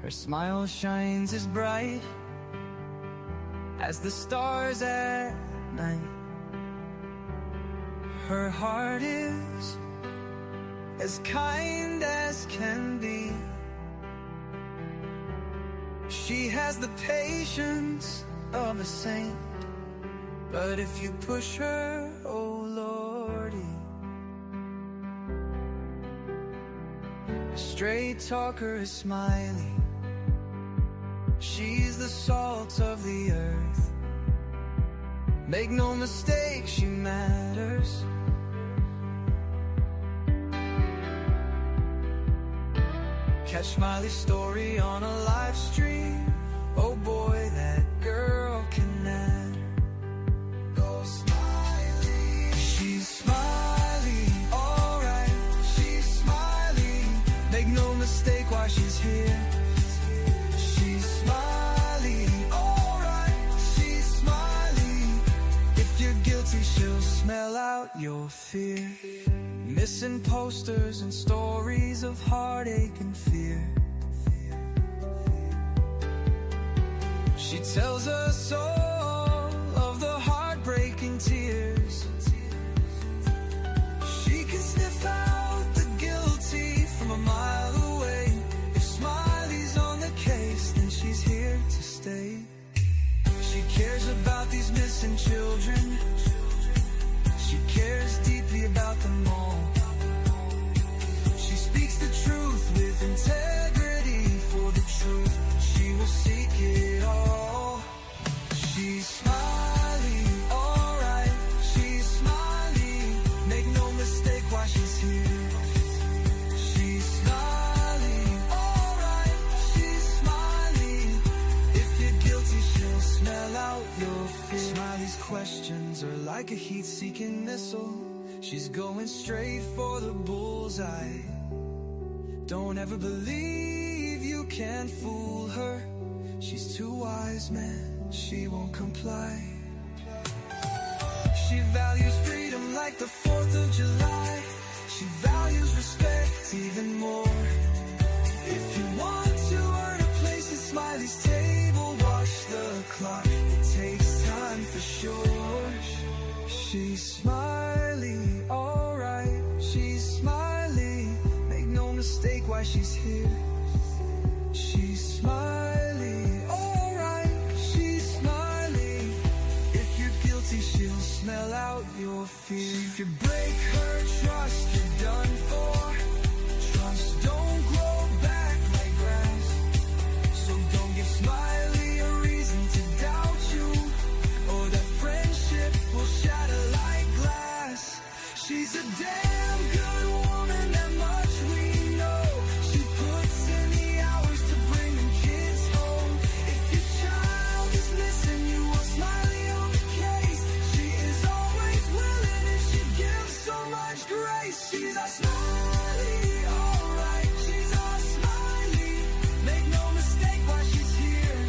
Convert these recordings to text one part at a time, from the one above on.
Her smile shines as bright as the stars at night. Her heart is as kind as can be. She has the patience of a saint, but if you push her, oh Lordy. A straight talker is smiley. She's the salt of the earth. Make no mistake, she matters. Catch Smiley's story on a live stream. Oh boy, that girl can matter. Go Smiley. She's Smiley, alright. She's Smiley. Make no mistake why she's here. She's Smiley, alright. She's Smiley. If you're guilty, she'll smell out your fear. Missing posters and stories of heartache and fear. She tells us all of the heartbreaking tears. She can sniff out the guilty from a mile away. If Smiley's on the case, then she's here to stay. She cares about these missing children. She cares deeply about them all. She speaks the truth with integrity. For the truth, she will seek it all. She's Smiley, alright. She's Smiley. Make no mistake why she's here. She's Smiley, alright. She's Smiley. If you're guilty, she'll smell out your fear. Smiley's questions are like a heat-seeking missile. She's going straight for the bullseye. Don't ever believe you can fool her. She's too wise, man, she won't comply. She values freedom like the 4th of July. She values respect even more. If you want to earn a place at Smiley's table, watch the clock, it takes time for sure. She's Smiley, alright. She's Smiley. Make no mistake why she's here. She's Smiley, alright. She's Smiley. If you're guilty, she'll smell out your fear. If you break her trust, you're done for. Trust don't grow back like grass. So don't give Smiley a reason to doubt you, or that friendship will shatter like glass. She's a damn good woman, that much we know. She puts in the hours to bring them kids home. If your child is missing, you want Smiley on the case. She is always willing and she gives so much grace. She's a Smiley, alright. She's a Smiley. Make no mistake why she's here.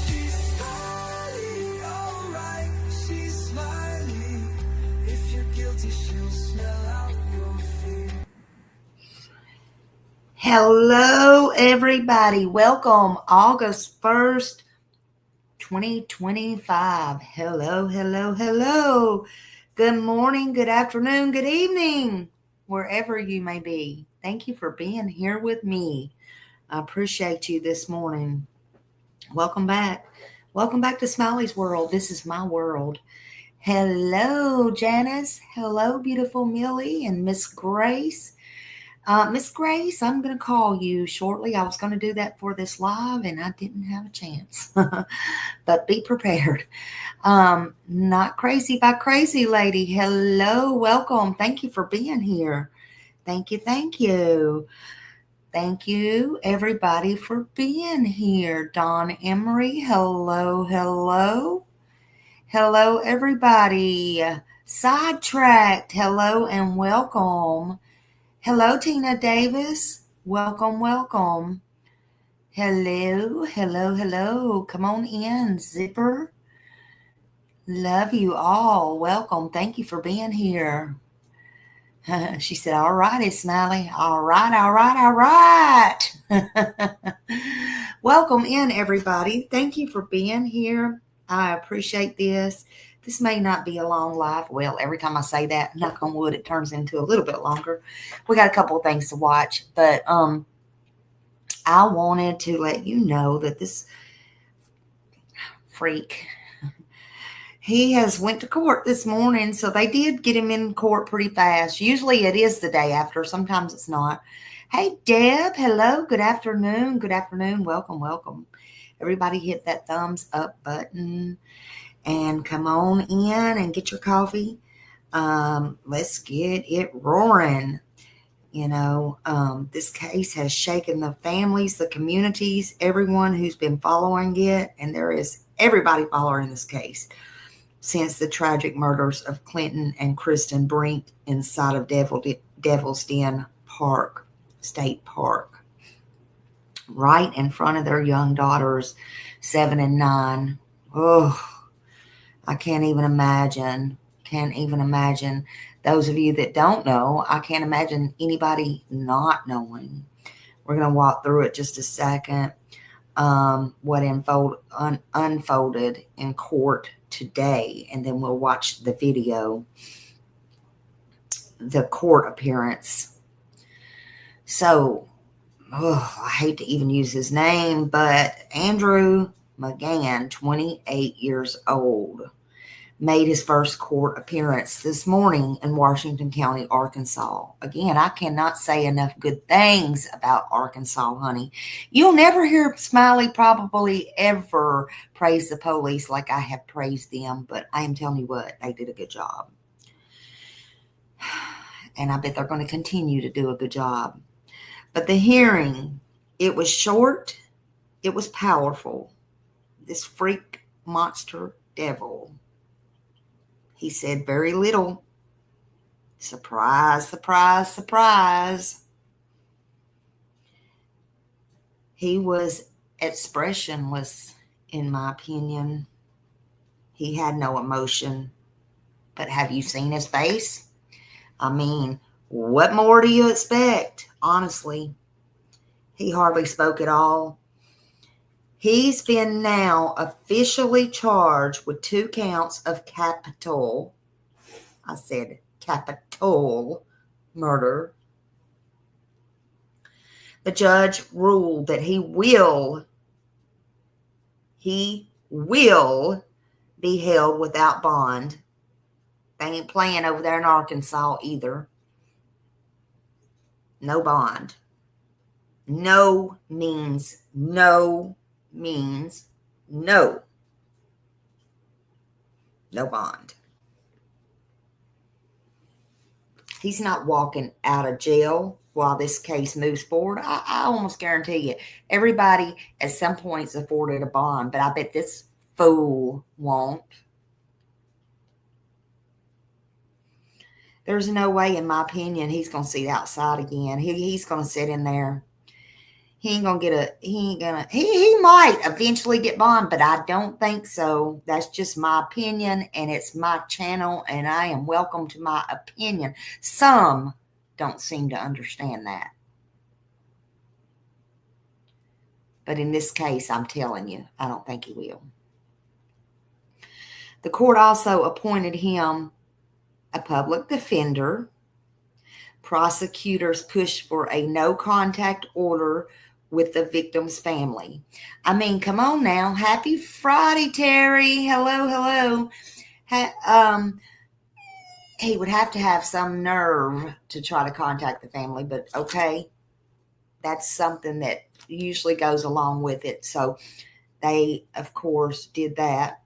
She's Smiley, alright. She's Smiley. If you're guilty, she'll smell out your fear. Hello, everybody. Welcome, August 1st, 2025. Hello, hello, hello. Good morning, good afternoon, good evening, wherever you may be. Thank you for being here with me. I appreciate you this morning. Welcome back. Welcome back to Smiley's World. This is my world. Hello, Janice. Hello, beautiful Millie and Miss Grace. Miss Grace, I'm going to call you shortly. I was going to do that for this live, and I didn't have a chance. But be prepared. Not crazy by crazy lady. Hello, welcome. Thank you for being here. Thank you, thank you. Thank you, everybody, for being here. Dawn Emery, hello, hello. Hello, everybody. Sidetracked, hello and welcome. Hello, Tina Davis. Welcome, welcome. Hello, hello, hello. Come on in, Zipper. Love you all. Welcome. Thank you for being here. She said, all righty, Smiley. All right, all right, all right. Welcome in, everybody. Thank you for being here. I appreciate this. This may not be a long live. Well, every time I say that, knock on wood, it turns into a little bit longer. We got a couple of things to watch, but I wanted to let you know that this freak, he has went to court this morning, so they did get him in court pretty fast. Usually it is the day after. Sometimes it's not. Hey, Deb. Hello. Good afternoon. Good afternoon. Welcome, welcome. Everybody hit that thumbs up button and come on in and get your coffee. Let's get it roaring. This case has shaken the families, the communities, everyone who's been following it, and there is everybody following this case since the tragic murders of Clinton and Kristen Brink inside of DevilsDen Park, State Park, right in front of their young daughters, 7 and 9. Oh, I can't even imagine. Can't even imagine. Those of you that don't know, I can't imagine anybody not knowing. We're going to walk through it just a second. What unfolded in court today, and then we'll watch the video, the court appearance. So, I hate to even use his name, but Andrew McGann, 28 years old, made his first court appearance this morning in Washington County, Arkansas. Again, I cannot say enough good things about Arkansas, honey. You'll never hear Smiley probably ever praise the police like I have praised them, but I am telling you what, they did a good job. And I bet they're going to continue to do a good job. But the hearing, it was short, it was powerful. This freak monster devil, he said very little. Surprise, surprise, surprise. He was expressionless, in my opinion. He had no emotion. But have you seen his face? I mean, what more do you expect? Honestly, he hardly spoke at all. He's been now officially charged with 2 counts of capital. I said capital murder. The judge ruled that he will be held without bond. They ain't playing over there in Arkansas either. No bond. No means no. Means no. No bond. He's not walking out of jail while this case moves forward. I almost guarantee you, everybody at some point is afforded a bond, but I bet this fool won't. There's no way, in my opinion, he's going to sit outside again. He's going to sit in there. He might eventually get bond, but I don't think so. That's just my opinion, and it's my channel, and I am welcome to my opinion. Some don't seem to understand that. But in this case, I'm telling you, I don't think he will. The court also appointed him a public defender. Prosecutors pushed for a no-contact order with the victim's family. I mean, come on now. Happy Friday, Terry. Hello, hello. He would have to have some nerve to try to contact the family, but okay. That's something that usually goes along with it. So they, of course, did that.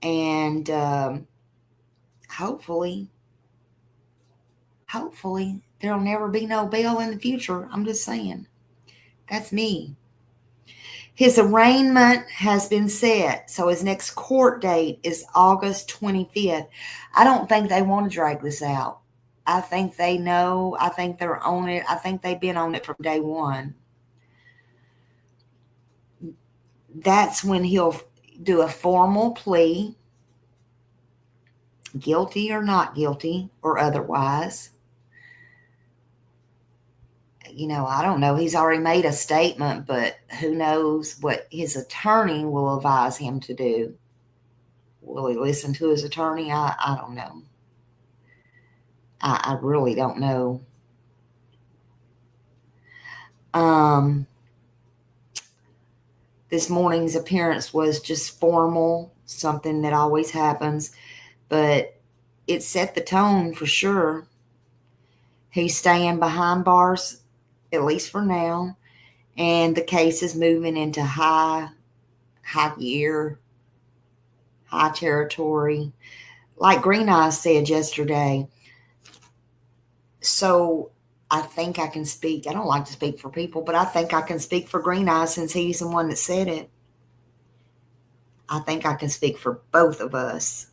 And hopefully, there'll never be no bail in the future. I'm just saying. That's me. His arraignment has been set, so his next court date is August 25th. I don't think they want to drag this out. I think they know. I think they're on it. I think they've been on it from day one. That's when he'll do a formal plea. guilty or not guilty or otherwise. I don't know. He's already made a statement, but who knows what his attorney will advise him to do. Will he listen to his attorney? I don't know. I really don't know. This morning's appearance was just formal, something that always happens, but it set the tone for sure. He's staying behind bars, at least for now, and the case is moving into high gear, high territory. Like Green Eyes said yesterday, so I think I can speak. I don't like to speak for people, but I think I can speak for Green Eyes since he's the one that said it. I think I can speak for both of us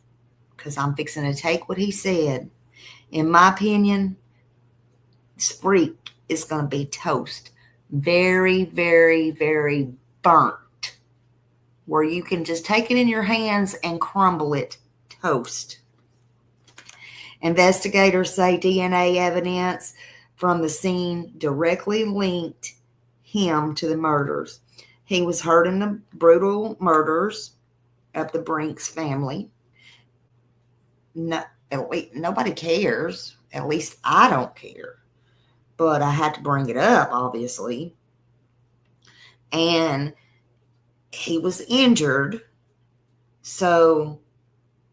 because I'm fixing to take what he said. In my opinion, this freak is going to be toast. Very, very, very burnt. Where you can just take it in your hands and crumble it toast. Investigators say DNA evidence from the scene directly linked him to the murders. He was hurt in the brutal murders of the Brinks family. No, nobody cares. At least I don't care. But I had to bring it up, obviously. And he was injured. So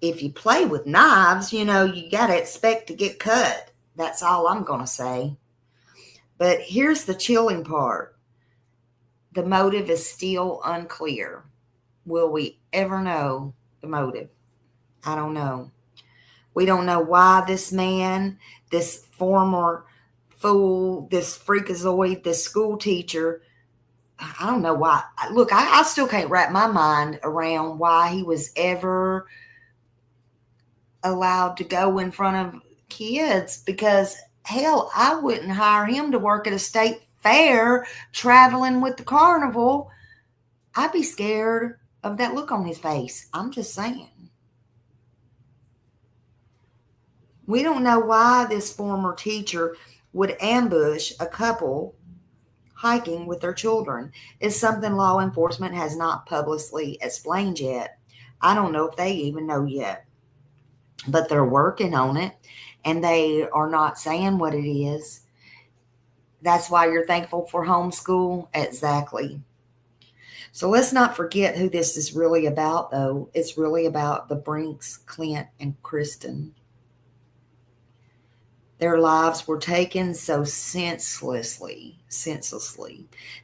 if you play with knives, you got to expect to get cut. That's all I'm going to say. But here's the chilling part. The motive is still unclear. Will we ever know the motive? I don't know. We don't know why this man, this former fool, this freakazoid, this school teacher, I don't know why. Look, I still can't wrap my mind around why he was ever allowed to go in front of kids, because hell, I wouldn't hire him to work at a state fair traveling with the carnival. I'd be scared of that look on his face. I'm just saying. We don't know why this former teacher would ambush a couple hiking with their children. It's something law enforcement has not publicly explained yet. I don't know if they even know yet. But they're working on it, and they are not saying what it is. That's why you're thankful for homeschool? Exactly. So let's not forget who this is really about, though. It's really about the Brinks, Clint, and Kristen. Their lives were taken so senselessly.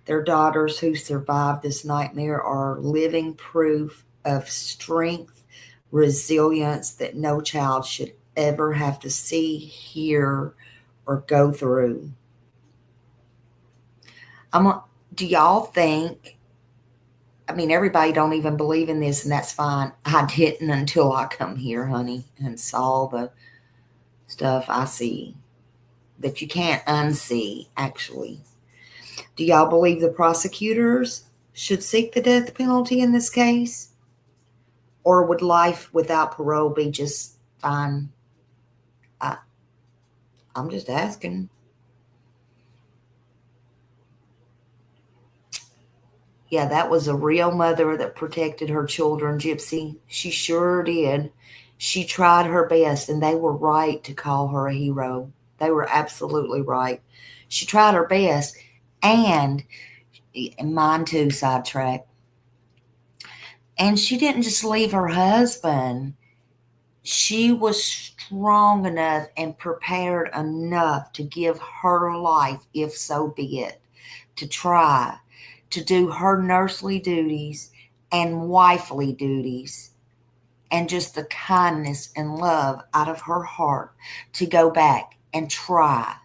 Their daughters who survived this nightmare are living proof of strength, resilience that no child should ever have to see, hear, or go through. Do y'all think, everybody don't even believe in this, and that's fine. I didn't until I come here, honey, and saw the stuff I see that you can't unsee, actually. Do y'all believe the prosecutors should seek the death penalty in this case? Or would life without parole be just fine? I'm just asking. Yeah, that was a real mother that protected her children, Gypsy. She sure did. She tried her best, and they were right to call her a hero. They were absolutely right. She tried her best, and mine too, sidetrack. And she didn't just leave her husband. She was strong enough and prepared enough to give her life, if so be it, to try to do her nursely duties and wifely duties, and just the kindness and love out of her heart to go back and try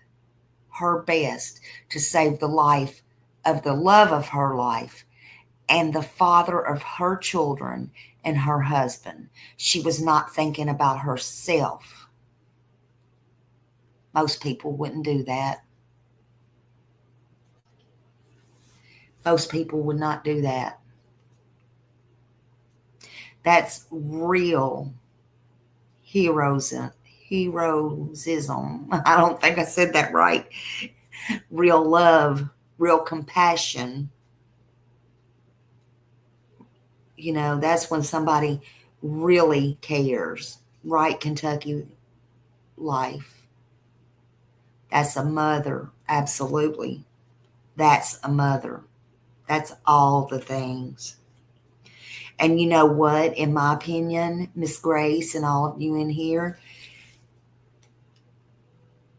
her best to save the life of the love of her life and the father of her children and her husband. She was not thinking about herself. Most people wouldn't do that. Most people would not do that. That's real heroism. I don't think I said that right. Real love, real compassion. That's when somebody really cares. Right, Kentucky life. That's a mother. Absolutely. That's a mother. That's all the things. And you know what? In my opinion, Miss Grace and all of you in here,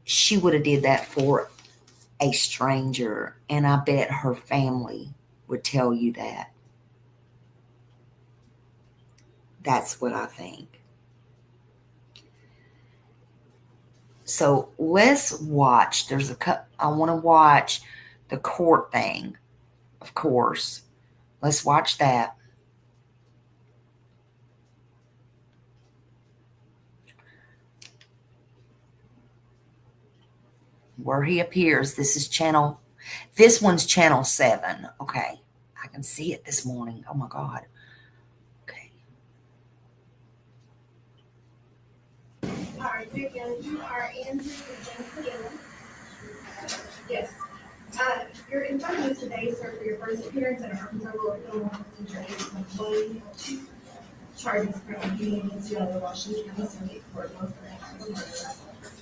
she would have did that for a stranger. And I bet her family would tell you that. That's what I think. So let's watch. I want to watch the court thing, of course. Let's watch that. Where he appears. This one's channel 7. Okay. I can see it this morning. Oh my God. Okay. All right, again, you are Andrew and Jennifer. Yes. You're in front of us today, sir, for your first appearance at Arkansas Rural Criminal Justice Employee charges currently pending against you out of the Washington County Circuit Court.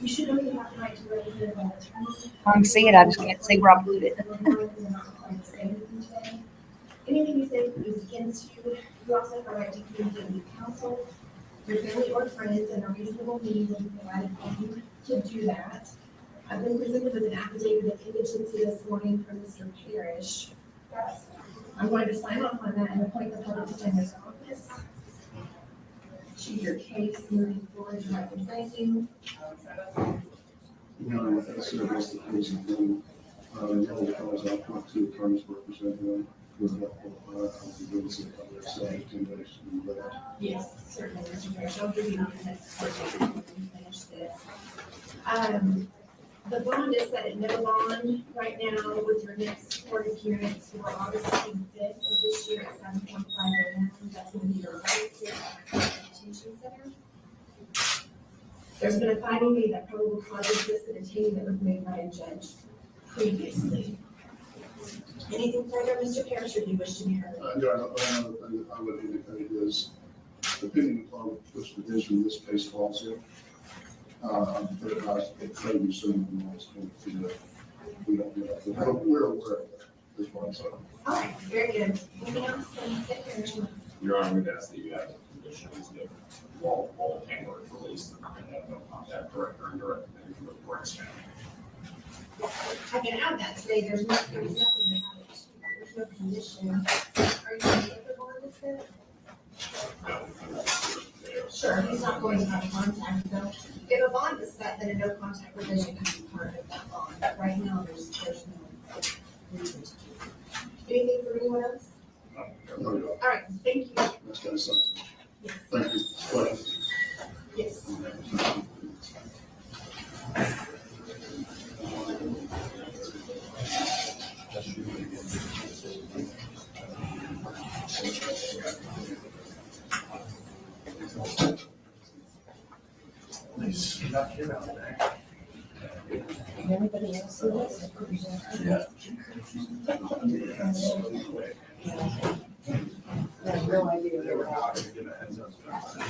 You should know you have the right to represent an attorney. I can see it. I just can't see where I put it. Anything you say is against you. You also have a right to communicate with counsel, your family or friends, and a reasonable means will be provided for you to do that. I've been presented with an affidavit of indigency this morning from Mr. Parrish. I'm going to sign off on that and appoint the public defender's office. Choose your case moving forward to represent you. No, that's the case of them. No, because I've talked to attorneys representing them. Yes, certainly, Mr. Parrish. I'll give you the next question when we finish this. The bond is set at no bond right now with your next court appearance for August 25th of this year at 7:45 a.m. That's going to be your right to detention center. There's been a finding made that probable cause exists at a detention that was made by a judge previously. Anything further, Mr. Parrish, or do you wish to be heard? Another thing that I would indicate is, depending upon which division this case falls in, it may be soon in the next 20 feet. We don't know. We're aware of that, is what I'm saying. All right, very good. Anything else, Mr. Parrish? Your Honor, we'd ask that you have conditions that all handlers released and have no contact, direct or indirect, with the court's family. I can add that today. There's nothing to have it. There's no condition. Are you going to get the bond is there? No. Sure, he's not going to have contact though. If a bond is set, then a no contact provision can be part of that bond. But right now, there's no reason to do it. Anything for anyone else? No, All right, thank you. that's kind of something. Yes. Thank you. Question. Yes. Anybody else see this? Yeah. I have no idea where we're at.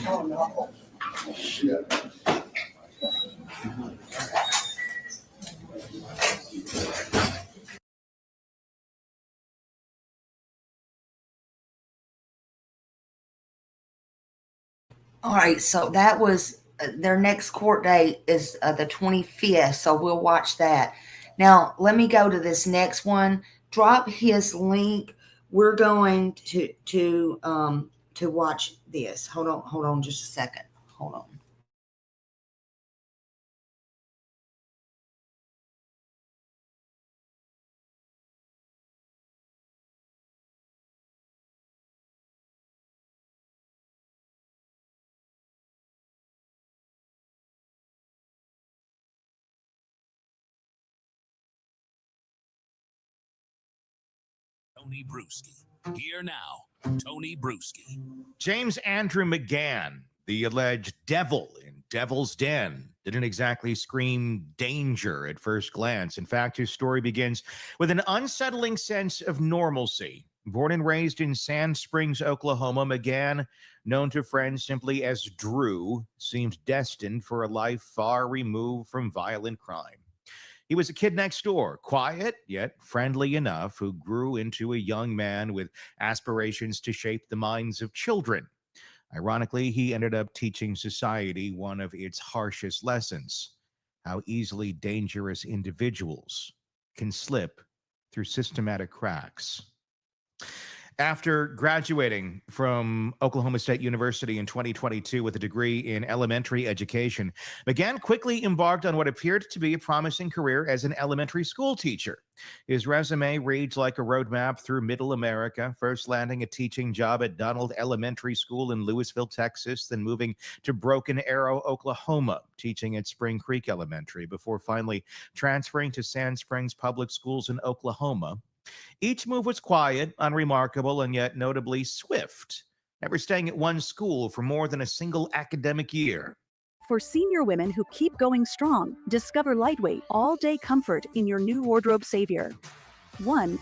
Oh, no. Yeah. All right. So that was their next court date is the 25th. So we'll watch that. Now, let me go to this next one. Drop his link. We're going to watch this. Hold on just a second. Hold on. Tony Bruschi. Here now, Tony Bruschi. James Andrew McGann The alleged devil in Devil's Den didn't exactly scream danger at first glance. In fact, his story begins with an unsettling sense of normalcy. Born and raised in Sand Springs, Oklahoma, McGann, known to friends simply as Drew, seemed destined for a life far removed from violent crime. He was a kid next door, quiet yet friendly enough, who grew into a young man with aspirations to shape the minds of children. Ironically, he ended up teaching society one of its harshest lessons: how easily dangerous individuals can slip through systematic cracks. After graduating from Oklahoma State University in 2022 with a degree in elementary education, McGann quickly embarked on what appeared to be a promising career as an elementary school teacher. His resume reads like a roadmap through Middle America, first landing a teaching job at Donald Elementary School in Lewisville, Texas, then moving to Broken Arrow, Oklahoma, teaching at Spring Creek Elementary, before finally transferring to Sand Springs Public Schools in Oklahoma. Each move was quiet, unremarkable, and yet notably swift, never staying at one school for more than a single academic year. For senior women who keep going strong, discover lightweight, all-day comfort in your new wardrobe savior. One.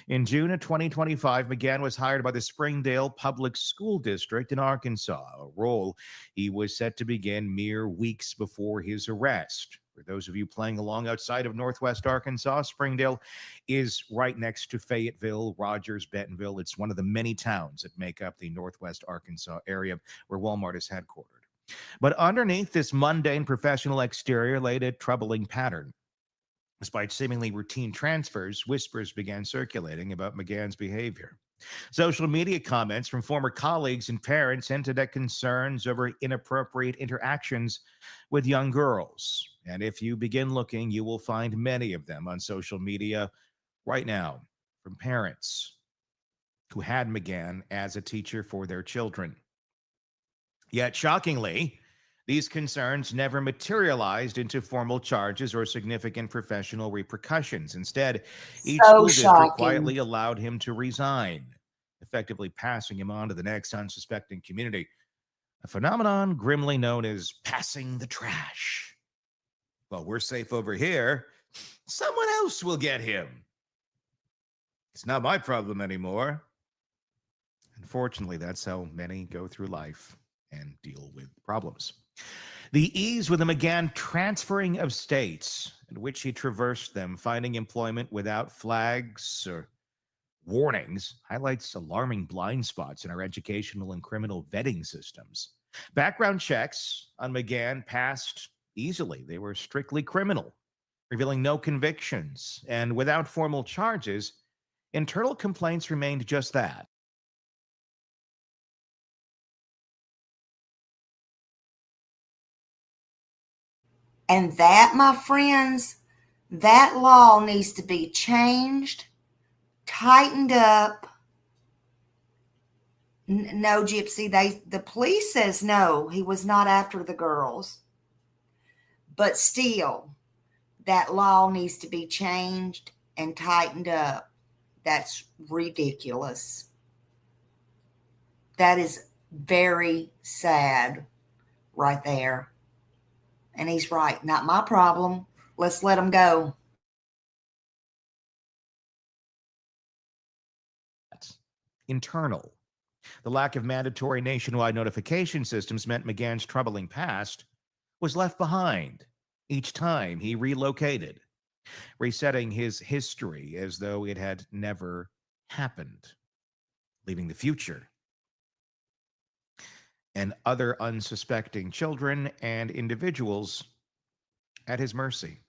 In June of 2025, McGann was hired by the Springdale Public School District in Arkansas, a role he was set to begin mere weeks before his arrest. For those of you playing along outside of Northwest Arkansas, Springdale is right next to Fayetteville, Rogers, Bentonville. It's one of the many towns that make up the Northwest Arkansas area where Walmart is headquartered. But underneath this mundane professional exterior laid a troubling pattern. Despite seemingly routine transfers, whispers began circulating about McGann's behavior. Social media comments from former colleagues and parents hinted at concerns over inappropriate interactions with young girls. And if you begin looking, you will find many of them on social media right now from parents who had McGann as a teacher for their children. Yet, shockingly, these concerns never materialized into formal charges or significant professional repercussions. Instead, each school district quietly allowed him to resign, effectively passing him on to the next unsuspecting community, a phenomenon grimly known as passing the trash. Well, we're safe over here. Someone else will get him. It's not my problem anymore. Unfortunately, that's how many go through life and deal with problems. The ease with the McGann transferring of states in which he traversed them, finding employment without flags or warnings, highlights alarming blind spots in our educational and criminal vetting systems. Background checks on McGann passed easily. They were strictly criminal, revealing no convictions. And without formal charges, internal complaints remained just that. And that, my friends, that law needs to be changed, tightened up. No, Gypsy, the police says no, he was not after the girls. But still, that law needs to be changed and tightened up. That's ridiculous. That is very sad right there. And he's right. Not my problem. Let's let him go. Internal. The lack of mandatory nationwide notification systems meant McGann's troubling past was left behind each time he relocated, resetting his history as though it had never happened, leaving the future and other unsuspecting children and individuals at his mercy.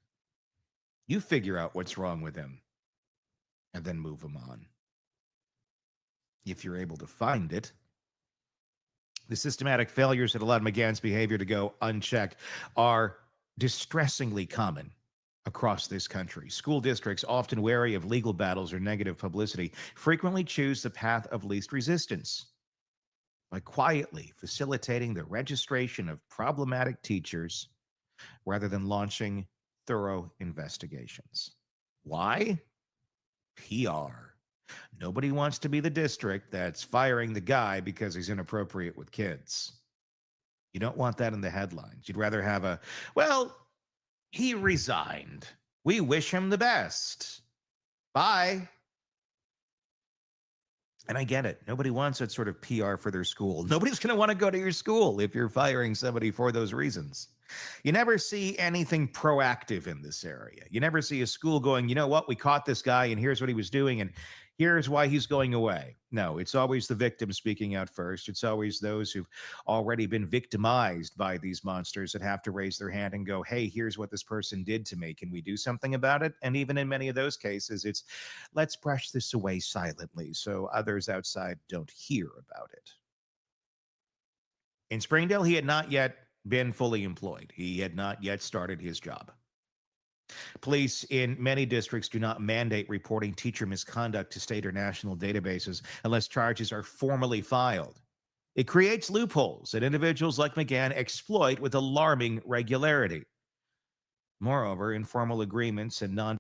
You figure out what's wrong with him and then move him on. If you're able to find it. The systematic failures that allowed McGann's behavior to go unchecked are distressingly common across this country. School districts, often wary of legal battles or negative publicity, frequently choose the path of least resistance by quietly facilitating the registration of problematic teachers rather than launching thorough investigations. Why? PR. Nobody wants to be the district that's firing the guy because he's inappropriate with kids. You don't want that in the headlines. You'd rather have a, well, he resigned. We wish him the best. Bye. And I get it. Nobody wants that sort of PR for their school. Nobody's going to want to go to your school if you're firing somebody for those reasons. You never see anything proactive in this area. You never see a school going, you know what, we caught this guy and here's what he was doing and here's why he's going away. No, it's always the victim speaking out first. It's always those who've already been victimized by these monsters that have to raise their hand and go, hey, here's what this person did to me. Can we do something about it? And even in many of those cases, it's let's brush this away silently so others outside don't hear about it. In Springdale, he had not yet been fully employed. He had not yet started his job. Police in many districts do not mandate reporting teacher misconduct to state or national databases unless charges are formally filed. It creates loopholes that individuals like McGann exploit with alarming regularity. Moreover, informal agreements and non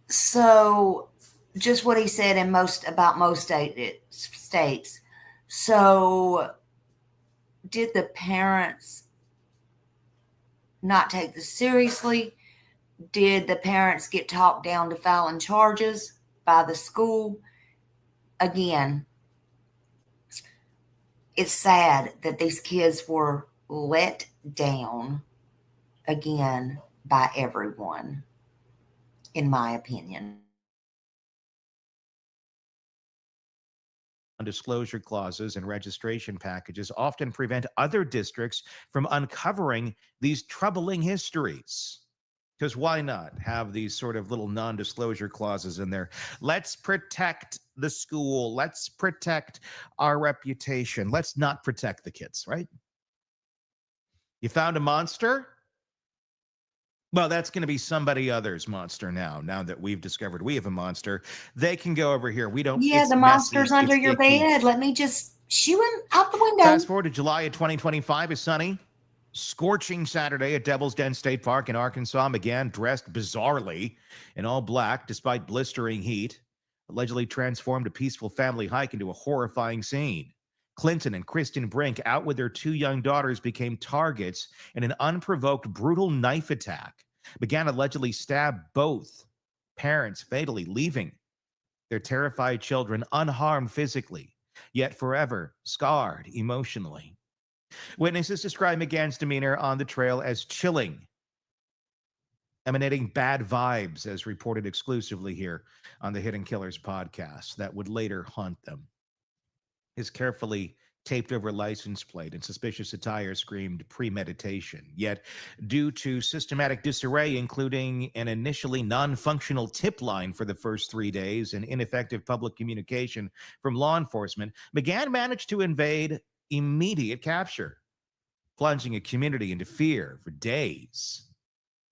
So, just what he said in most states. So, did the parents not take this seriously? Did the parents get talked down to filing charges by the school? Again, it's sad that these kids were let down again by everyone, in my opinion. disclosure clauses and registration packages often prevent other districts from uncovering these troubling histories. Because why not have these sort of little non-disclosure clauses in there? Let's protect the school. Let's protect our reputation. Let's not protect the kids, right? You found a monster? Well, that's going to be somebody other's monster now that we've discovered we have a monster. They can go over here. We don't. Yeah, the monster's under your bed. Let me just shoo him out the window. Fast forward to July of 2025 is sunny. Scorching Saturday at DevilsDen State Park in Arkansas. McGann dressed bizarrely in all black despite blistering heat. Allegedly transformed a peaceful family hike into a horrifying scene. Clinton and Kristen Brink, out with their 2 young daughters, became targets in an unprovoked, brutal knife attack. McGann allegedly stabbed both parents fatally, leaving their terrified children unharmed physically, yet forever scarred emotionally. Witnesses describe McGann's demeanor on the trail as chilling, emanating bad vibes, as reported exclusively here on the Hidden Killers podcast, that would later haunt them. His carefully taped over license plate and suspicious attire screamed premeditation. Yet, due to systematic disarray, including an initially non-functional tip line for the first 3 days and ineffective public communication from law enforcement, McGann managed to evade immediate capture, plunging a community into fear for days.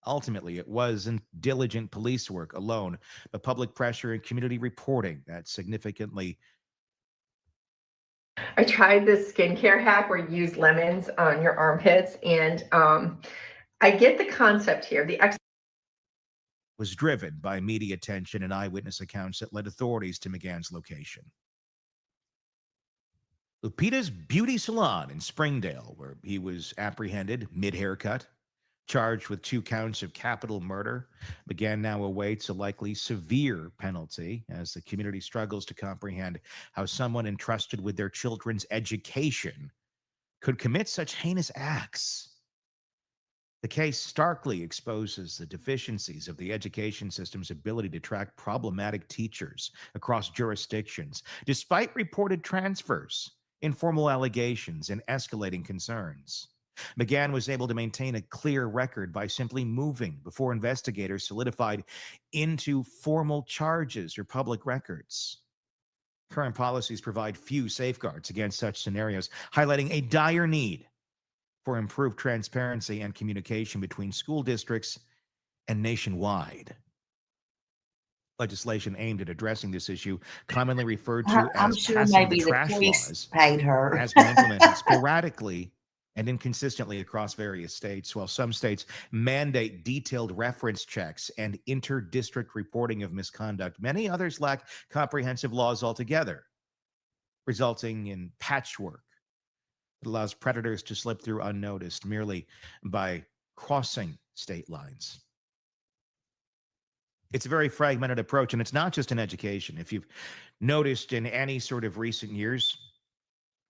Ultimately, it wasn't diligent police work alone, but public pressure and community reporting that significantly. I tried this skincare hack where you use lemons on your armpits, and I get the concept here. Was driven by media attention and eyewitness accounts that led authorities to McGann's location. Lupita's Beauty Salon in Springdale, where he was apprehended mid-haircut, charged with 2 counts of capital murder. McGann now awaits a likely severe penalty as the community struggles to comprehend how someone entrusted with their children's education could commit such heinous acts. The case starkly exposes the deficiencies of the education system's ability to track problematic teachers across jurisdictions, despite reported transfers, informal allegations, and escalating concerns. McGann was able to maintain a clear record by simply moving before investigators solidified into formal charges or public records. Current policies provide few safeguards against such scenarios, highlighting a dire need for improved transparency and communication between school districts and nationwide. Legislation aimed at addressing this issue, commonly referred to I'm as sure passing maybe the the trash police laws, paid her. has been implemented sporadically and inconsistently across various states. While some states mandate detailed reference checks and inter-district reporting of misconduct, many others lack comprehensive laws altogether, resulting in patchwork that allows predators to slip through unnoticed merely by crossing state lines. It's a very fragmented approach, and it's not just in education. If you've noticed in any sort of recent years,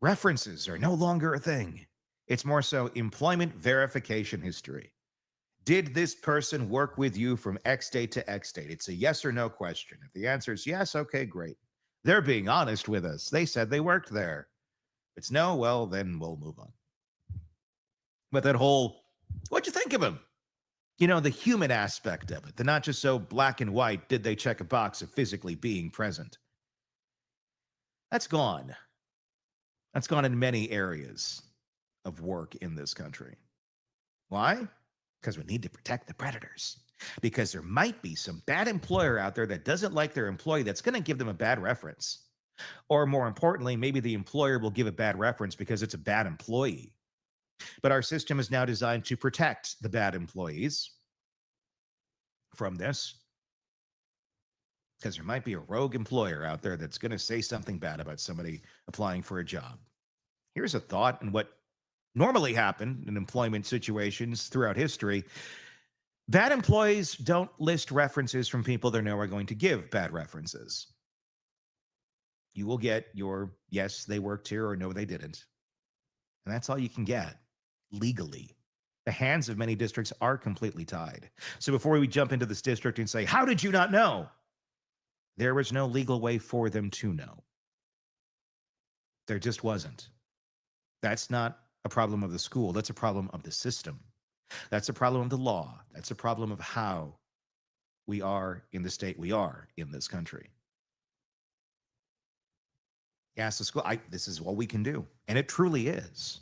references are no longer a thing. It's more so employment verification history. Did this person work with you from X date to X date? It's a yes or no question. If the answer is yes, okay, great. They're being honest with us. They said they worked there. If it's no, well, then we'll move on. But that whole, what'd you think of him? You know, the human aspect of it, the not just so black and white, did they check a box of physically being present? That's gone. That's gone in many areas of work in this country. Why? Because we need to protect the predators. Because there might be some bad employer out there that doesn't like their employee that's going to give them a bad reference. Or more importantly, maybe the employer will give a bad reference because it's a bad employee. But our system is now designed to protect the bad employees from this. Because there might be a rogue employer out there that's going to say something bad about somebody applying for a job. Here's a thought, and what normally happened in employment situations throughout history. Bad employees don't list references from people they know are going to give bad references. You will get your yes, they worked here, or no, they didn't. And that's all you can get legally. The hands of many districts are completely tied. So before we jump into this district and say, how did you not know? There was no legal way for them to know. There just wasn't. That's not a problem of the school. That's a problem of the system. That's a problem of the law. That's a problem of how we are in the state we are in this country. Ask the school, this is what we can do. And it truly is.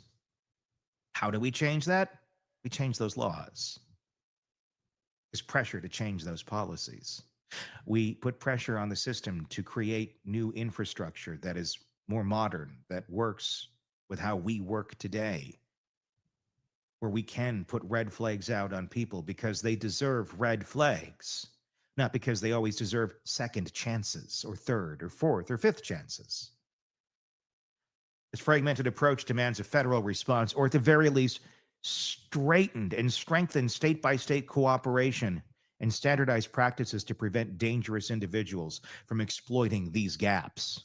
How do we change that? We change those laws. There's pressure to change those policies. We put pressure on the system to create new infrastructure that is more modern, that works with how we work today, where we can put red flags out on people because they deserve red flags, not because they always deserve second chances or third or fourth or fifth chances. This fragmented approach demands a federal response, or at the very least, straightened and strengthened state-by-state cooperation and standardized practices to prevent dangerous individuals from exploiting these gaps.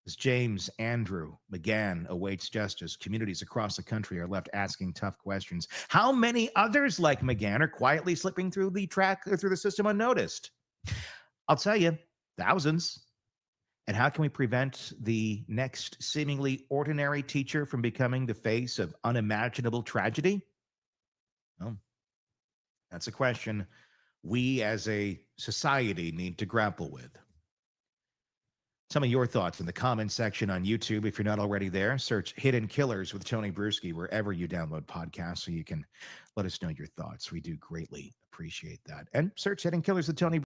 As James Andrew McGann awaits justice, communities across the country are left asking tough questions. How many others like McGann are quietly slipping through the system unnoticed? I'll tell you, thousands. And how can we prevent the next seemingly ordinary teacher from becoming the face of unimaginable tragedy? Well, that's a question we as a society need to grapple with. Some of your thoughts in the comments section on YouTube. If you're not already there, search Hidden Killers with Tony Bruschi wherever you download podcasts so you can let us know your thoughts. We do greatly appreciate that. And search Hidden Killers with Tony.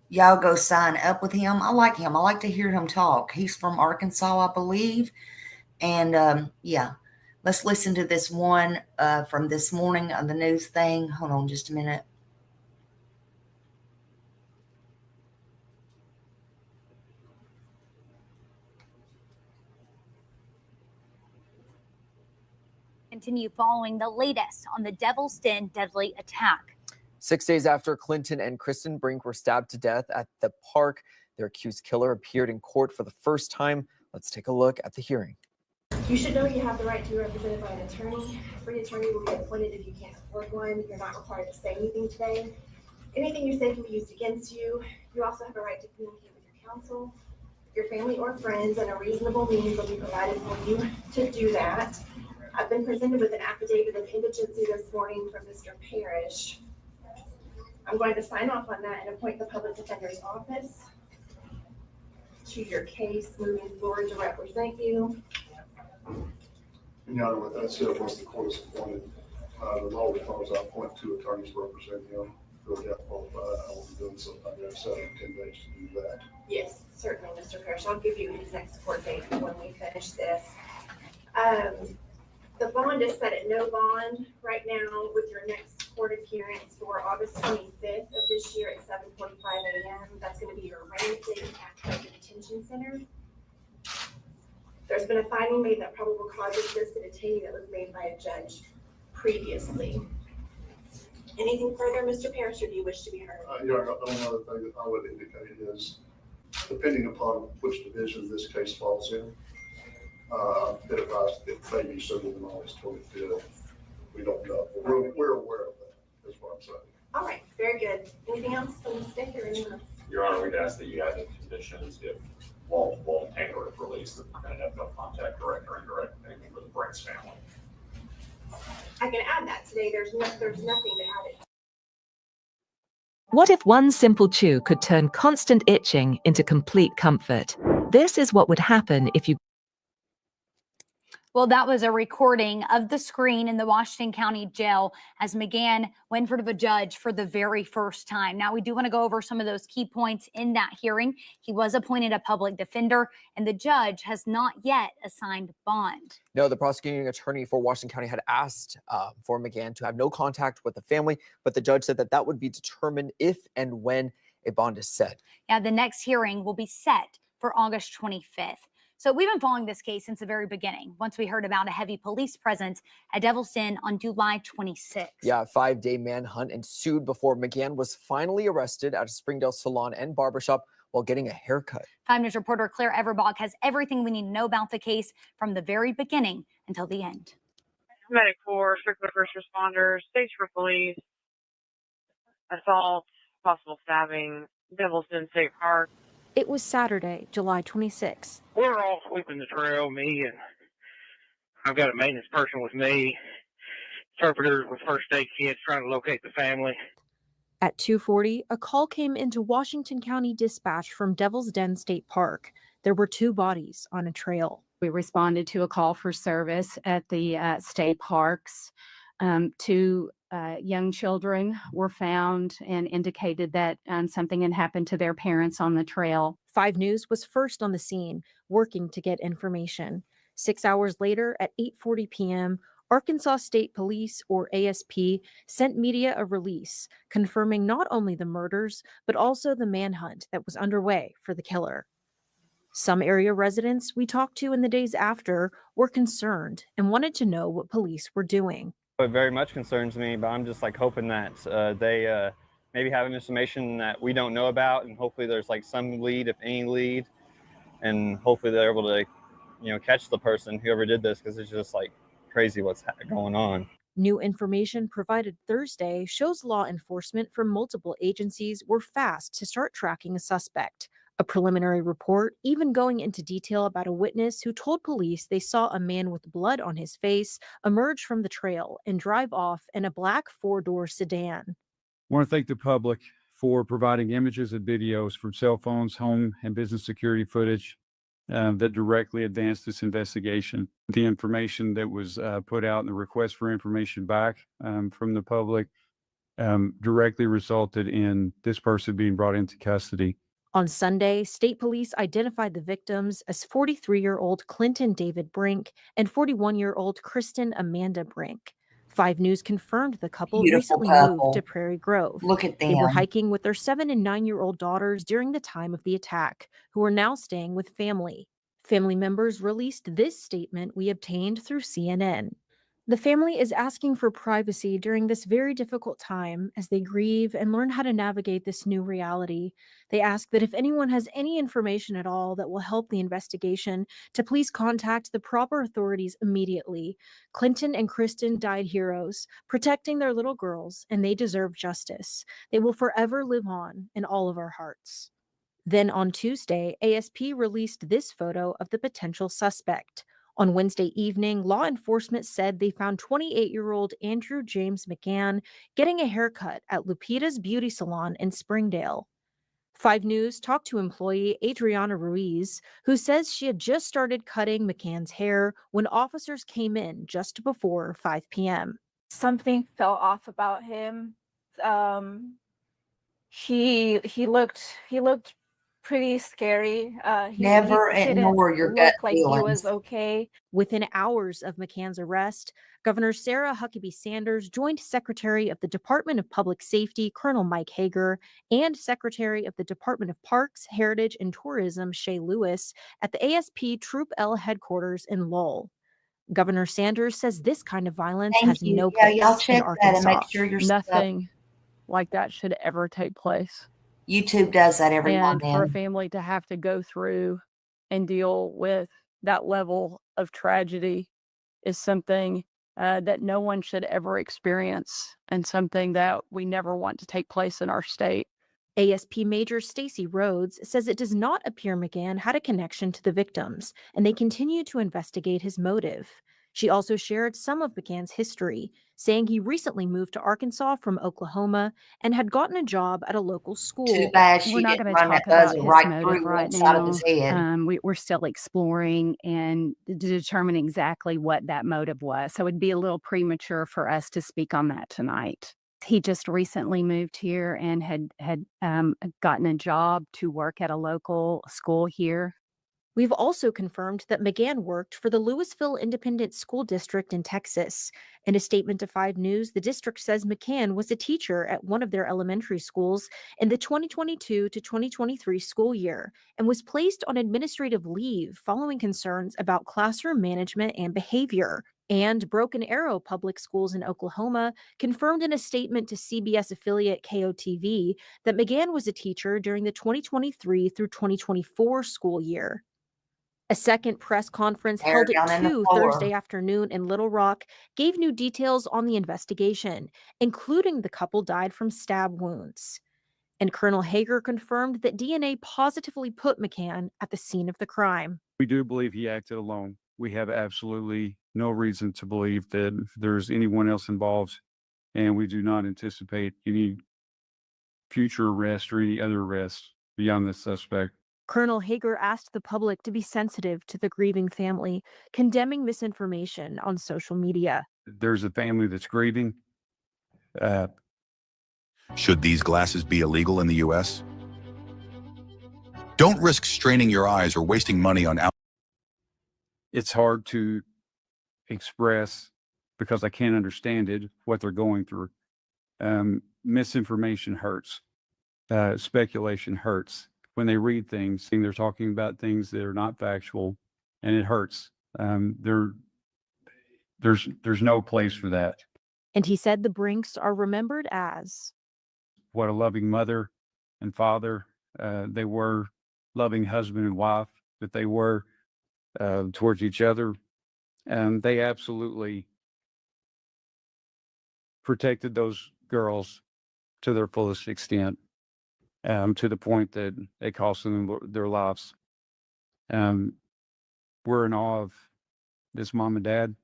Y'all go sign up with him. I like him. I like to hear him talk. He's from Arkansas, I believe. And yeah, let's listen to this one from this morning on the news thing. Hold on just a minute. Continue following the latest on the DevilsDen deadly attack. 6 days after Clinton and Kristen Brink were stabbed to death at the park, their accused killer appeared in court for the first time. Let's take a look at the hearing. You should know you have the right to be represented by an attorney. A free attorney will be appointed if you can't afford one. You're not required to say anything today. Anything you say can be used against you. You also have a right to communicate with your counsel, your family or friends, and a reasonable means will be provided for you to do that. I've been presented with an affidavit of indigency this morning from Mr. Parrish. I'm going to sign off on that and appoint the public defender's office to your case moving forward to represent you. Your Honor, with that said, once the court is appointed, The law requires I appoint 2 attorneys to represent him. Really have qualified. I will be doing so. I got 7 to 10 days to do that. Yes, certainly, Mr. Parrish. I'll give you his next court date when we finish this. The bond is set at no bond right now with your next court appearance for August 25th of this year at 7:45 a.m. That's going to be your arraignment date at the detention center. There's been a finding made that probable cause exists at a detainee that was made by a judge previously. Anything further, Mr. Parrish, or do you wish to be heard? Your Honor, the only other thing that I would indicate is, depending upon which division this case falls in, that advised it may be sooner than August 25th. We don't know. We're aware of that. That's what I'm saying. All right, very good. Anything else from the state or anyone else? Your Honor, we'd ask that you add the conditions if Walt Taylor is released, that we're going to have no contact, direct or indirect, anything with the Brinks family. I can add that today. There's nothing to add it. What if one simple chew could turn constant itching into complete comfort? This is what would happen if you... Well, that was a recording of the screen in the Washington County Jail as McGann went in front of a judge for the very first time. Now, we do want to go over some of those key points in that hearing. He was appointed a public defender, and the judge has not yet assigned bond. No, the prosecuting attorney for Washington County had asked for McGann to have no contact with the family, but the judge said that that would be determined if and when a bond is set. Yeah, the next hearing will be set for August 25th. So we've been following this case since the very beginning, once we heard about a heavy police presence at DevilsDen on July 26th. Yeah, a 5-day manhunt ensued before McGann was finally arrested at a Springdale salon and barbershop while getting a haircut. 5 News reporter Claire Everbach has everything we need to know about the case from the very beginning until the end. Medic Corps, Strickler First Responders, Stage for Police, assault, possible stabbing, DevilsDen State Park. It was Saturday, July 26th. We're all sweeping the trail, me and I've got a maintenance person with me, interpreters with first aid kits trying to locate the family. At 2:40, a call came into Washington County Dispatch from DevilsDen State Park. There were 2 bodies on a trail. We responded to a call for service at the state parks. 2 young children were found and indicated that something had happened to their parents on the trail. 5 News was first on the scene, working to get information. 6 hours later, at 8:40 p.m., Arkansas State Police, or ASP, sent media a release confirming not only the murders, but also the manhunt that was underway for the killer. Some area residents we talked to in the days after were concerned and wanted to know what police were doing. It very much concerns me, but I'm just hoping that they maybe have information that we don't know about, and hopefully there's some lead, if any lead, and hopefully they're able to, catch the person, whoever did this, because it's just crazy what's going on. New information provided Thursday shows law enforcement from multiple agencies were fast to start tracking a suspect. A preliminary report even going into detail about a witness who told police they saw a man with blood on his face emerge from the trail and drive off in a black 4-door sedan. I want to thank the public for providing images and videos from cell phones, home and business security footage that directly advanced this investigation. The information that was put out and the request for information back from the public directly resulted in this person being brought into custody. On Sunday, state police identified the victims as 43-year-old Clinton David Brink and 41-year-old Kristen Amanda Brink. 5 News confirmed the couple recently moved to Prairie Grove. Look at them. They were hiking with their 7- and 9-year-old daughters during the time of the attack, who are now staying with family. Family members released this statement we obtained through CNN. The family is asking for privacy during this very difficult time as they grieve and learn how to navigate this new reality. They ask that if anyone has any information at all that will help the investigation, to please contact the proper authorities immediately. Clinton and Kristen died heroes, protecting their little girls, and they deserve justice. They will forever live on in all of our hearts. Then on Tuesday, ASP released this photo of the potential suspect. On Wednesday evening, law enforcement said they found 28-year-old Andrew James McGann getting a haircut at Lupita's Beauty Salon in Springdale. 5 News talked to employee Adriana Ruiz, who says she had just started cutting McGann's hair when officers came in just before 5 p.m. something felt off about him. He looked pretty scary. Never He didn't ignore your gut look like he was feelings. okay. Within hours of McCann's arrest, Governor Sarah Huckabee Sanders joined Secretary of the Department of Public Safety, Colonel Mike Hager, and Secretary of the Department of Parks, Heritage, and Tourism, Shay Lewis, at the ASP Troop L headquarters in Lowell. Governor Sanders says this kind of violence Thank has you. no Yeah, place y'all in check that and make Arkansas. sure you're Nothing like that should ever take place. YouTube does that every now And and for a then. family to have to go through and deal with that level of tragedy is something that no one should ever experience, and something that we never want to take place in our state. ASP Major Stacy Rhodes says it does not appear McGann had a connection to the victims, and they continue to investigate his motive. She also shared some of McGann's history, saying he recently moved to Arkansas from Oklahoma and had gotten a job at a local school. Too bad We're she not didn't going to run that talk about buzzer his right motive through right one side of now. his head. We're still exploring and determining exactly what that motive was. So it'd be a little premature for us to speak on that tonight. He just recently moved here and had gotten a job to work at a local school here. We've also confirmed that McGann worked for the Louisville Independent School District in Texas. In a statement to 5 News, the district says McCann was a teacher at one of their elementary schools in the 2022 to 2023 school year and was placed on administrative leave following concerns about classroom management and behavior. And Broken Arrow Public Schools in Oklahoma confirmed in a statement to CBS affiliate KOTV that McGann was a teacher during the 2023 through 2024 school year. A second press conference Hair held down at in the 2 floor. Thursday afternoon in Little Rock gave new details on the investigation, including the couple died from stab wounds. And Colonel Hager confirmed that DNA positively put McCann at the scene of the crime. We do believe he acted alone. We have absolutely no reason to believe that there's anyone else involved, and we do not anticipate any future arrest or any other arrests beyond the suspect. Colonel Hager asked the public to be sensitive to the grieving family, condemning misinformation on social media. There's a family that's grieving. Should these glasses be illegal in the U.S.? Don't risk straining your eyes or wasting money on It's hard to express because I can't understand it, what they're going through. Misinformation hurts. Speculation hurts. When they read things, and they're talking about things that are not factual, and it hurts. There's no place for that. And he said the Brinks are remembered as What a loving mother and father they were, loving husband and wife that they were towards each other. They absolutely protected those girls to their fullest extent, to the point that it cost them their lives. We're in awe of this mom and dad.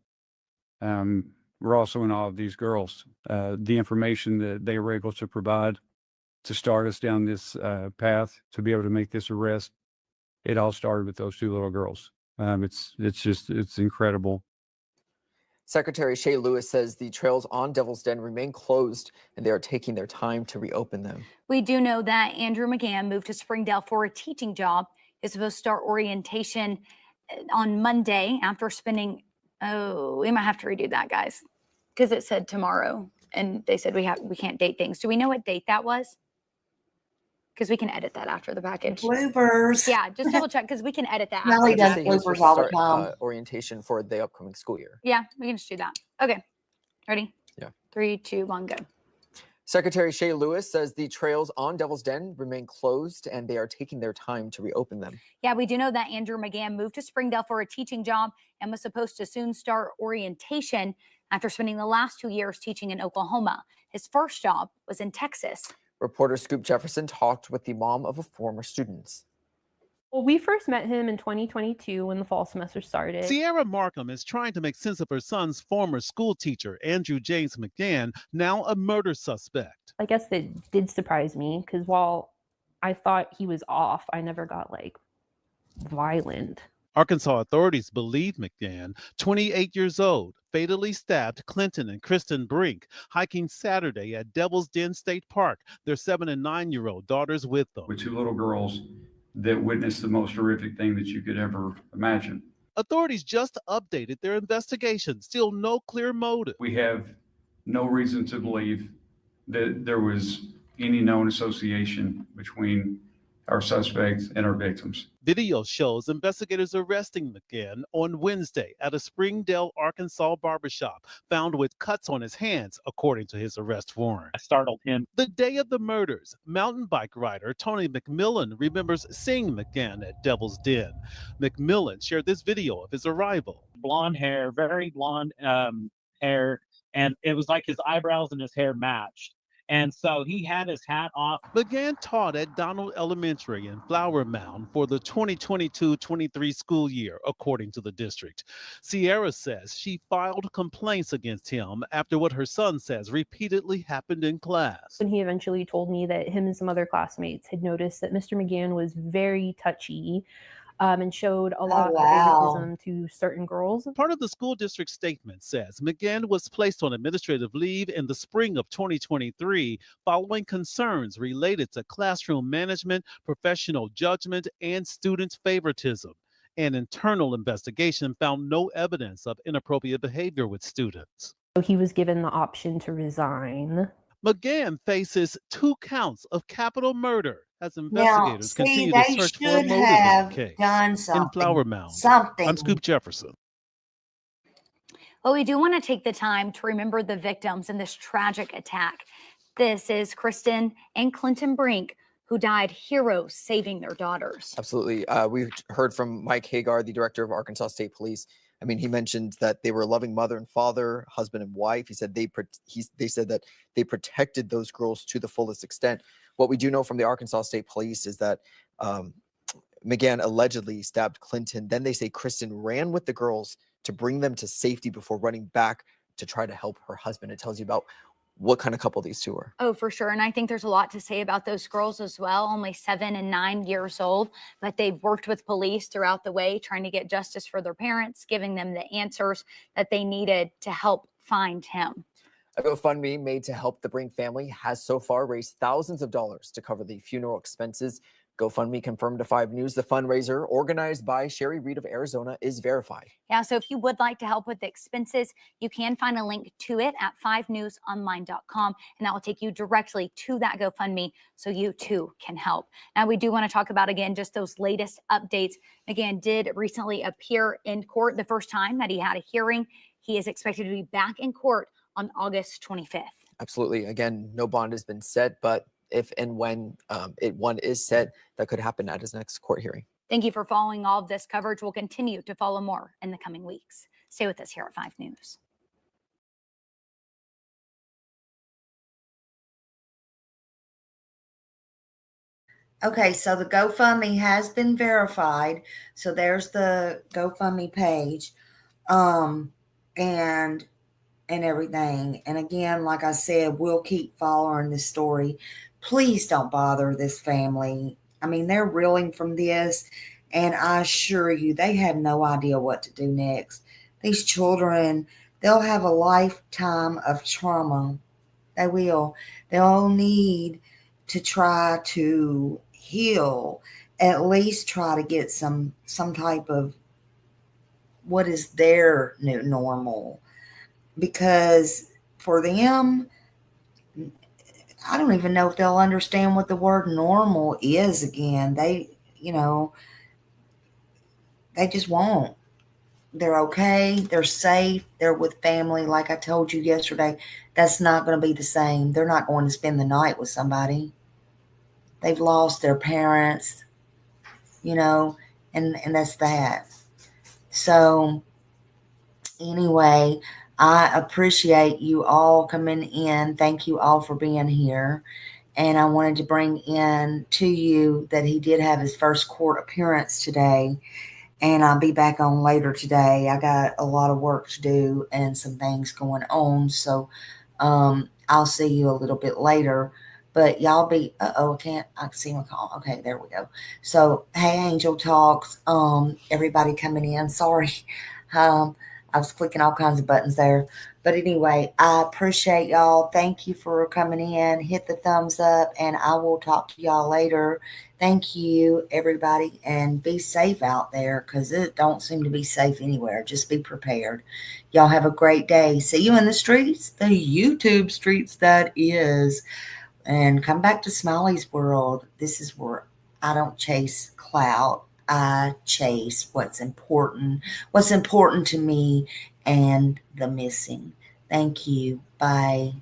We're also in awe of these girls. The information that they were able to provide to start us down this path, to be able to make this arrest, it all started with those 2 little girls. It's incredible. Secretary Shay Lewis says the trails on Devil's Den remain closed and they are taking their time to reopen them. We do know that Andrew McGann moved to Springdale for a teaching job. He's supposed to start orientation on Monday after spending, we might have to redo that, guys, because it said tomorrow and they said we can't date things. Do we know what date that was? Because we can edit that after the package. Bloopers. Yeah, just double check because we can edit that. Melly after. does bloopers all the time. Orientation for the upcoming school year. Yeah, we can just do that. Okay, ready? Yeah. 3, 2, 1, go. Secretary Shay Lewis says the trails on Devil's Den remain closed and they are taking their time to reopen them. Yeah, we do know that Andrew McGann moved to Springdale for a teaching job and was supposed to soon start orientation after spending the last 2 years teaching in Oklahoma. His first job was in Texas. Reporter Scoop Jefferson talked with the mom of a former student. Well, we first met him in 2022 when the fall semester started. Sierra Markham is trying to make sense of her son's former school teacher, Andrew James McGann, now a murder suspect. I guess that did surprise me because while I thought he was off, I never got violent. Arkansas authorities believe McGann, 28 years old, fatally stabbed Clinton and Kristen Brink hiking Saturday at DevilsDen State Park, their 7 and 9-year-old daughters with them. With two little girls that witnessed the most horrific thing that you could ever imagine. Authorities just updated their investigation. Still no clear motive. We have no reason to believe that there was any known association between our suspects and our victims. Video shows investigators arresting McGann on Wednesday at a Springdale, Arkansas barbershop, found with cuts on his hands, according to his arrest warrant. I startled him. The day of the murders, mountain bike rider Tony McMillan remembers seeing McGann at Devil's Den. McMillan shared this video of his arrival. Blonde hair, very blonde hair, and it was like his eyebrows and his hair matched. And so he had his hat off. McGann taught at Donald Elementary in Flower Mound for the 2022-23 school year, according to the district. Sierra says she filed complaints against him after what her son says repeatedly happened in class. When he eventually told me that him and some other classmates had noticed that Mr. McGann was very touchy, and showed a lot of favoritism to certain girls. Part of the school district statement says McGann was placed on administrative leave in the spring of 2023 following concerns related to classroom management, professional judgment, and student favoritism. An internal investigation found no evidence of inappropriate behavior with students. So he was given the option to resign. McGann faces 2 counts of capital murder as investigators continue to search for a motive in the case. Done something. In Flower Mound. Something. I'm Scoop Jefferson. Well, we do want to take the time to remember the victims in this tragic attack. This is Kristen and Clinton Brink, who died heroes saving their daughters. Absolutely. We heard from Mike Hagar, the director of Arkansas State Police. I mean, he mentioned that they were a loving mother and father, husband and wife. He said they said that they protected those girls to the fullest extent. What we do know from the Arkansas State Police is that McGann allegedly stabbed Clinton. Then they say Kristen ran with the girls to bring them to safety before running back to try to help her husband. It tells you about what kind of couple these two are. Oh, for sure. And I think there's a lot to say about those girls as well, only 7 and 9 years old, but they've worked with police throughout the way, trying to get justice for their parents, giving them the answers that they needed to help find him. A GoFundMe made to help the Brink family has so far raised thousands of dollars to cover the funeral expenses. GoFundMe confirmed to 5 News the fundraiser, organized by Sherry Reed of Arizona, is verified. Yeah, so if you would like to help with the expenses, you can find a link to it at 5newsonline.com, and that will take you directly to that GoFundMe so you too can help. Now, we do want to talk about, again, just those latest updates. McGann did recently appear in court the first time that he had a hearing. He is expected to be back in court on August 25th. Absolutely. Again, no bond has been set, but if and when one is set, that could happen at his next court hearing. Thank you for following all of this coverage. We'll continue to follow more in the coming weeks. Stay with us here at 5 News. Okay, so the GoFundMe has been verified. So there's the GoFundMe page, and everything. And again, like I said, we'll keep following this story. Please don't bother this family. I mean, they're reeling from this, and I assure you, they have no idea what to do next. These children, they'll have a lifetime of trauma. They will. They'll need to try to heal, at least try to get some type of what is their new normal. Because for them, I don't even know if they'll understand what the word normal is again. They just won't. They're okay. They're safe. They're with family. Like I told you yesterday, that's not going to be the same. They're not going to spend the night with somebody. They've lost their parents, and that's that. So anyway, I appreciate you all coming in. Thank you all for being here. And I wanted to bring in to you that he did have his first court appearance today. And I'll be back on later today. I got a lot of work to do and some things going on. So I'll see you a little bit later. But y'all be, I see my call. Okay, there we go. So, hey, Angel Talks, everybody coming in. Sorry. I was clicking all kinds of buttons there. But anyway, I appreciate y'all. Thank you for coming in. Hit the thumbs up, and I will talk to y'all later. Thank you, everybody, and be safe out there because it don't seem to be safe anywhere. Just be prepared. Y'all have a great day. See you in the streets, the YouTube streets, that is. And come back to Smiley's world. This is where I don't chase clout. I chase what's important to me and the missing. Thank you. Bye.